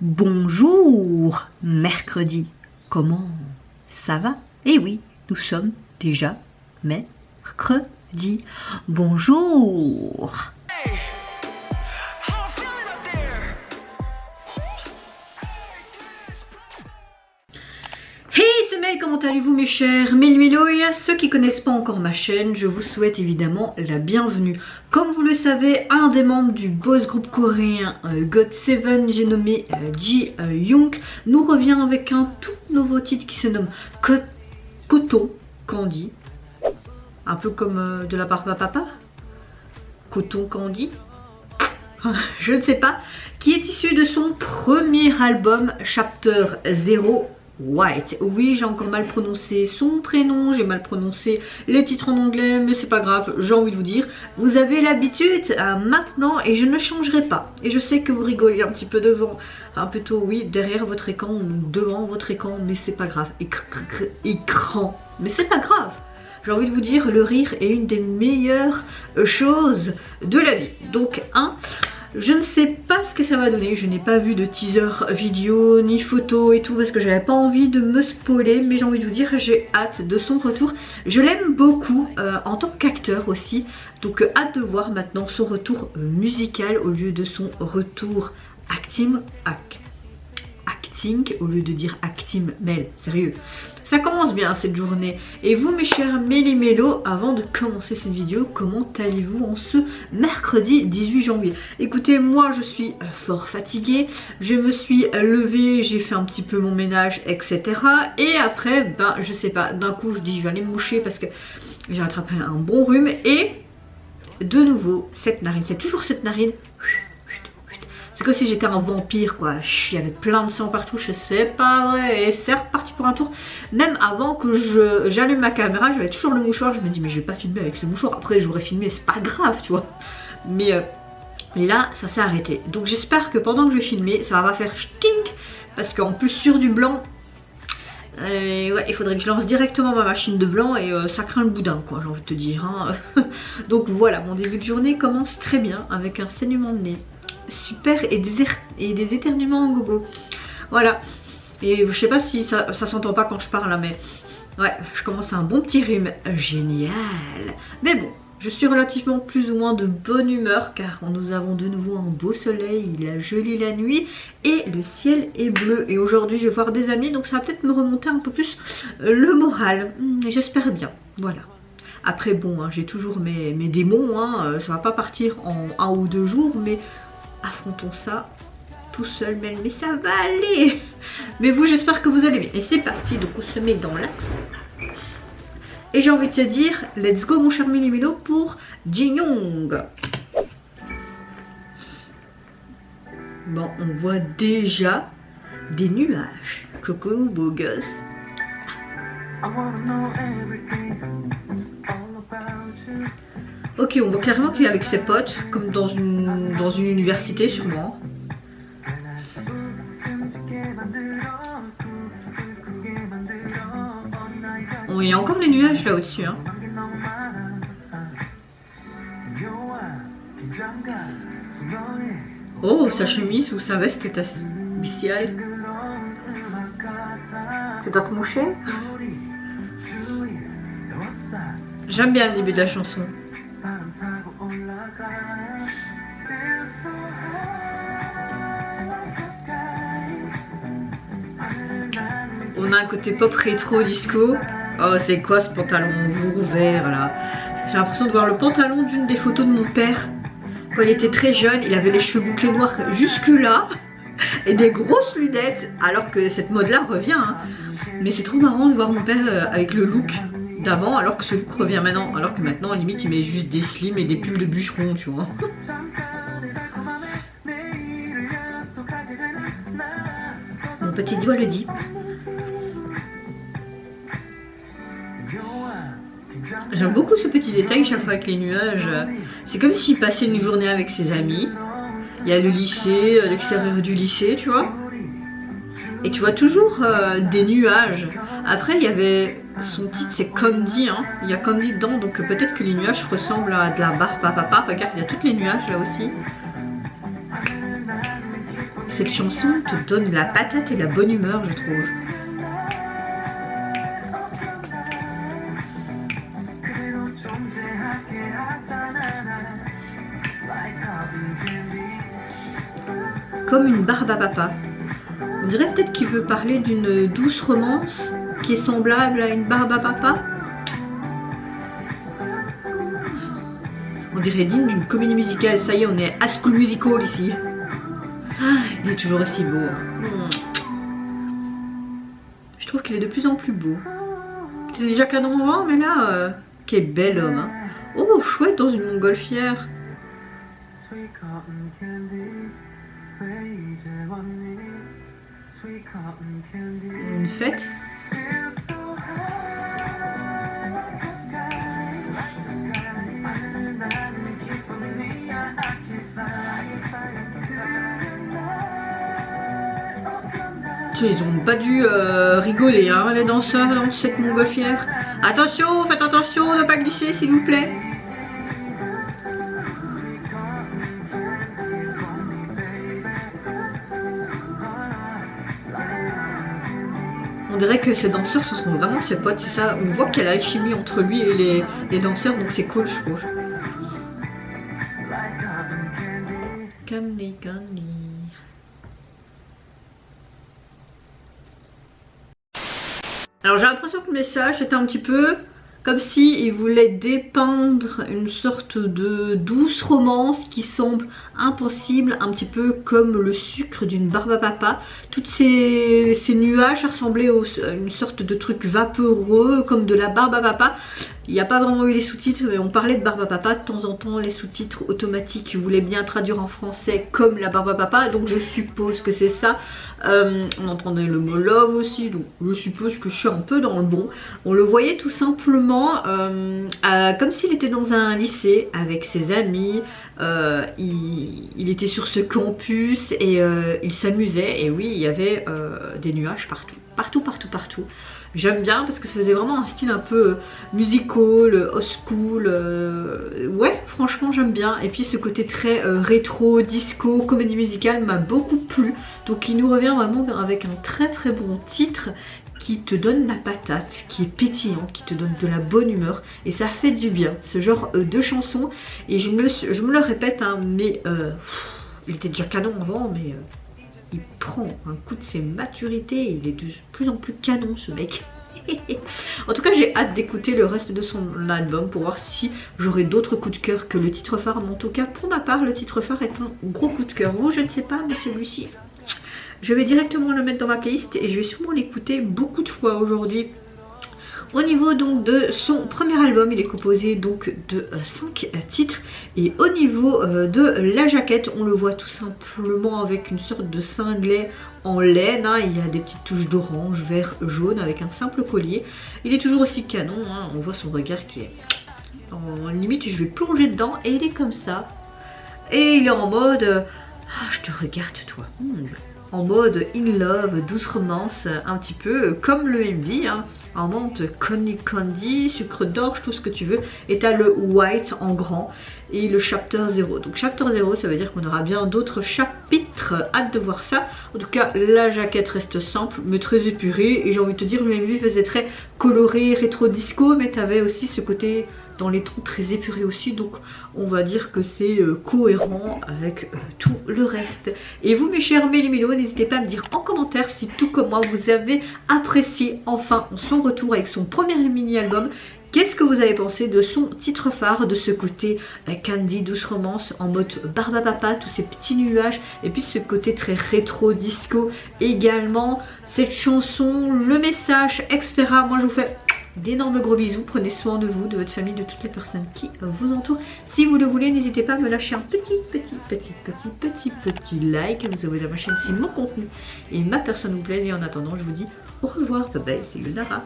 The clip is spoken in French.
Bonjour, mercredi, comment ça va? Eh oui, nous sommes déjà mercredi. Bonjour. Hey, c'est Mel, comment allez-vous mes chers Melmiloy? Ceux qui connaissent pas encore ma chaîne, je vous souhaite évidemment la bienvenue. Comme vous le savez, un des membres du boss groupe coréen GOT7, j'ai nommé Ji Young, nous revient avec un tout nouveau titre qui se nomme Coton Candy. Un peu comme de la part de papa. Coton Candy. Je ne sais pas. Qui est issu de son premier album Chapter 0. White. Oui, j'ai encore mal prononcé son prénom, j'ai mal prononcé les titres en anglais, mais c'est pas grave, j'ai envie de vous dire, vous avez l'habitude maintenant et je ne changerai pas. Et je sais que vous rigolez un petit peu devant, plutôt oui, derrière votre écran ou devant votre écran, mais c'est pas grave. Écran, mais c'est pas grave. J'ai envie de vous dire, le rire est une des meilleures choses de la vie. Donc, je ne sais pas ce que ça va donner, je n'ai pas vu de teaser vidéo ni photo et tout parce que j'avais pas envie de me spoiler, mais j'ai envie de vous dire j'ai hâte de son retour. Je l'aime beaucoup en tant qu'acteur aussi, donc hâte de voir maintenant son retour musical au lieu de son retour acting au lieu de dire acting. Mel, sérieux. Ça commence bien cette journée. Et vous mes chers Méli-Mélo, avant de commencer cette vidéo, comment allez-vous en ce mercredi 18 janvier? Écoutez, moi je suis fort fatiguée, je me suis levée, j'ai fait un petit peu mon ménage, etc. Et après, je sais pas, d'un coup je dis je vais aller me moucher parce que j'ai attrapé un bon rhume. Et de nouveau, cette narine, c'est toujours cette narine. C'est comme si j'étais un vampire quoi, il y avait plein de sang partout, je sais pas vrai, et c'est reparti pour un tour. Même avant que j'allume ma caméra, j'avais toujours le mouchoir, je me dis mais je vais pas filmer avec ce mouchoir, après j'aurais filmé, c'est pas grave tu vois. Mais là ça s'est arrêté, donc j'espère que pendant que je vais filmer, ça va pas faire stink, parce qu'en plus sur du blanc, ouais, il faudrait que je lance directement ma machine de blanc et ça craint le boudin quoi, j'ai envie de te dire. Donc voilà, mon début de journée commence très bien avec un saignement de nez. Super, et des éternuements en gogo. Voilà. Et je sais pas si ça s'entend pas quand je parle là, mais ouais, je commence un bon petit rhume. Génial. Mais bon, je suis relativement plus ou moins de bonne humeur car nous avons de nouveau un beau soleil, il a joli la nuit et le ciel est bleu. Et aujourd'hui je vais voir des amis, donc ça va peut-être me remonter un peu plus le moral. J'espère bien. Voilà. Après bon, j'ai toujours mes démons, ça va pas partir en 1 ou 2 jours, mais affrontons ça tout seul, mais ça va aller. Mais vous, j'espère que vous allez bien. Et c'est parti, donc on se met dans l'axe. Et j'ai envie de te dire, let's go mon cher Méli-Mélo pour Ji Young. Bon, on voit déjà des nuages. Coucou beau gosse. Ok, on voit clairement qu'il est avec ses potes, comme dans une université sûrement. Oh, il y a encore les nuages là au-dessus. Oh, sa chemise ou sa veste est assez spéciale. Tu dois te moucher? J'aime bien le début de la chanson. On a un côté pop rétro disco. Oh, c'est quoi ce pantalon vert là? J'ai l'impression de voir le pantalon d'une des photos de mon père. Quand il était très jeune, il avait les cheveux bouclés noirs jusque là et des grosses lunettes, alors que cette mode là revient. Mais c'est trop marrant de voir mon père avec le look d'avant alors que ce look revient maintenant, alors que maintenant limite il met juste des slims et des pulls de bûcheron, tu vois. Mon petit doigt le dit. J'aime beaucoup ce petit détail chaque fois avec les nuages. C'est comme s'il passait une journée avec ses amis. Il y a le lycée, l'extérieur du lycée, tu vois. Et tu vois toujours des nuages. Après il y avait son titre, c'est Candy, il y a Candy dedans, donc peut-être que les nuages ressemblent à de la barre papa. Regarde, il y a tous les nuages là aussi. Cette chanson te donne la patate et la bonne humeur, je trouve. Comme une barbe à papa. On dirait peut-être qu'il veut parler d'une douce romance qui est semblable à une barbe à papa. On dirait digne d'une comédie musicale. Ça y est, on est à School Musical ici. Ah, il est toujours aussi beau. Je trouve qu'il est de plus en plus beau. C'est déjà canon avant, mais là, quel bel homme. Hein. Oh, chouette dans une montgolfière. Une fête. Ils ont pas dû rigoler, hein, les danseurs dans cette montgolfière. Attention, faites attention de ne pas glisser, s'il vous plaît. On dirait que ces danseurs, ce sont vraiment ses potes, c'est ça. On voit qu'il y a l'alchimie entre lui et les danseurs, donc c'est cool, je trouve. Candy, candy. Alors j'ai l'impression que le message était un petit peu comme si il voulait dépeindre une sorte de douce romance qui semble impossible, un petit peu comme le sucre d'une barbe à papa. Toutes ces nuages ressemblaient à une sorte de truc vaporeux comme de la barbe à papa. Il n'y a pas vraiment eu les sous-titres, mais on parlait de barbe à papa. De temps en temps, les sous-titres automatiques voulaient bien traduire en français comme la barbe à papa. Donc je suppose que c'est ça. On entendait le mot love aussi. Donc je suppose que je suis un peu dans le bon. On le voyait tout simplement comme s'il était dans un lycée avec ses amis. Il était sur ce campus et il s'amusait. Et oui, il y avait des nuages partout. Partout. J'aime bien parce que ça faisait vraiment un style un peu musical, old school. Ouais, franchement j'aime bien. Et puis ce côté très rétro, disco, comédie musicale m'a beaucoup plu. Donc il nous revient vraiment avec un très bon titre qui te donne la patate, qui est pétillant, qui te donne de la bonne humeur. Et ça fait du bien, ce genre de chanson. Et je me le répète, hein, mais il était déjà canon avant, mais... il prend un coup de ses maturités, il est de plus en plus canon ce mec. En tout cas j'ai hâte d'écouter le reste de son album pour voir si j'aurai d'autres coups de cœur que le titre phare. Mais en tout cas pour ma part le titre phare est un gros coup de cœur. Vous je ne sais pas, mais celui-ci je vais directement le mettre dans ma playlist et je vais sûrement l'écouter beaucoup de fois aujourd'hui. Au niveau donc de son premier album, il est composé donc de 5 titres. Et au niveau de la jaquette, on le voit tout simplement avec une sorte de cinglet en laine. Hein. Il y a des petites touches d'orange, vert, jaune avec un simple collier. Il est toujours aussi canon, hein. On voit son regard qui est en limite, je vais plonger dedans et il est comme ça. Et il est en mode ah, je te regarde toi. En mode in love, douce romance, un petit peu comme le MV, hein, en mode candy, sucre d'orge, tout ce que tu veux. Et t'as le white en grand et le chapter 0. Donc chapter 0, ça veut dire qu'on aura bien d'autres chapitres, hâte de voir ça. En tout cas, la jaquette reste simple, mais très épurée. Et j'ai envie de te dire, le MV faisait très coloré, rétro disco, mais t'avais aussi ce côté... dans les tons très épurés aussi, donc on va dire que c'est cohérent avec tout le reste. Et vous mes chers méli-mélos, n'hésitez pas à me dire en commentaire si tout comme moi vous avez apprécié enfin son retour avec son premier mini-album. Qu'est-ce que vous avez pensé de son titre phare, de ce côté candy, douce romance en mode barbe à papa, tous ces petits nuages, et puis ce côté très rétro disco également, cette chanson, le message, etc. Moi je vous fais d'énormes gros bisous, prenez soin de vous, de votre famille, de toutes les personnes qui vous entourent. Si vous le voulez, n'hésitez pas à me lâcher un petit like, à vous abonner à ma chaîne si mon contenu et ma personne vous plaisent. Et en attendant, je vous dis au revoir, bye bye, c'est Nara.